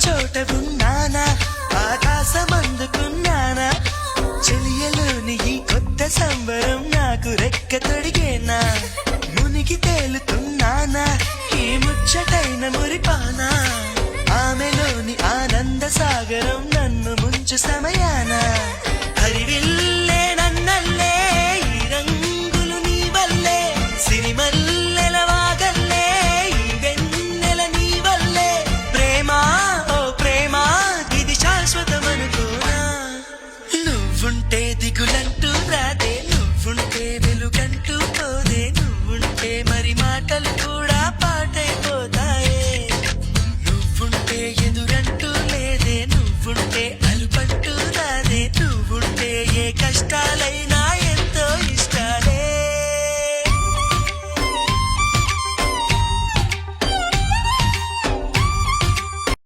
చోట ఉన్నానా ఆకాశం అందుకున్నానా చెలియలోని ఈ కొత్త సంబరం నాకు రెక్క తొడిగేనా మునిగి తేలుతున్నానా ఈ ముచ్చటైన మురిపానా ఆమెలోని ఆనంద సాగరం నన్ను ముంచు సమయానా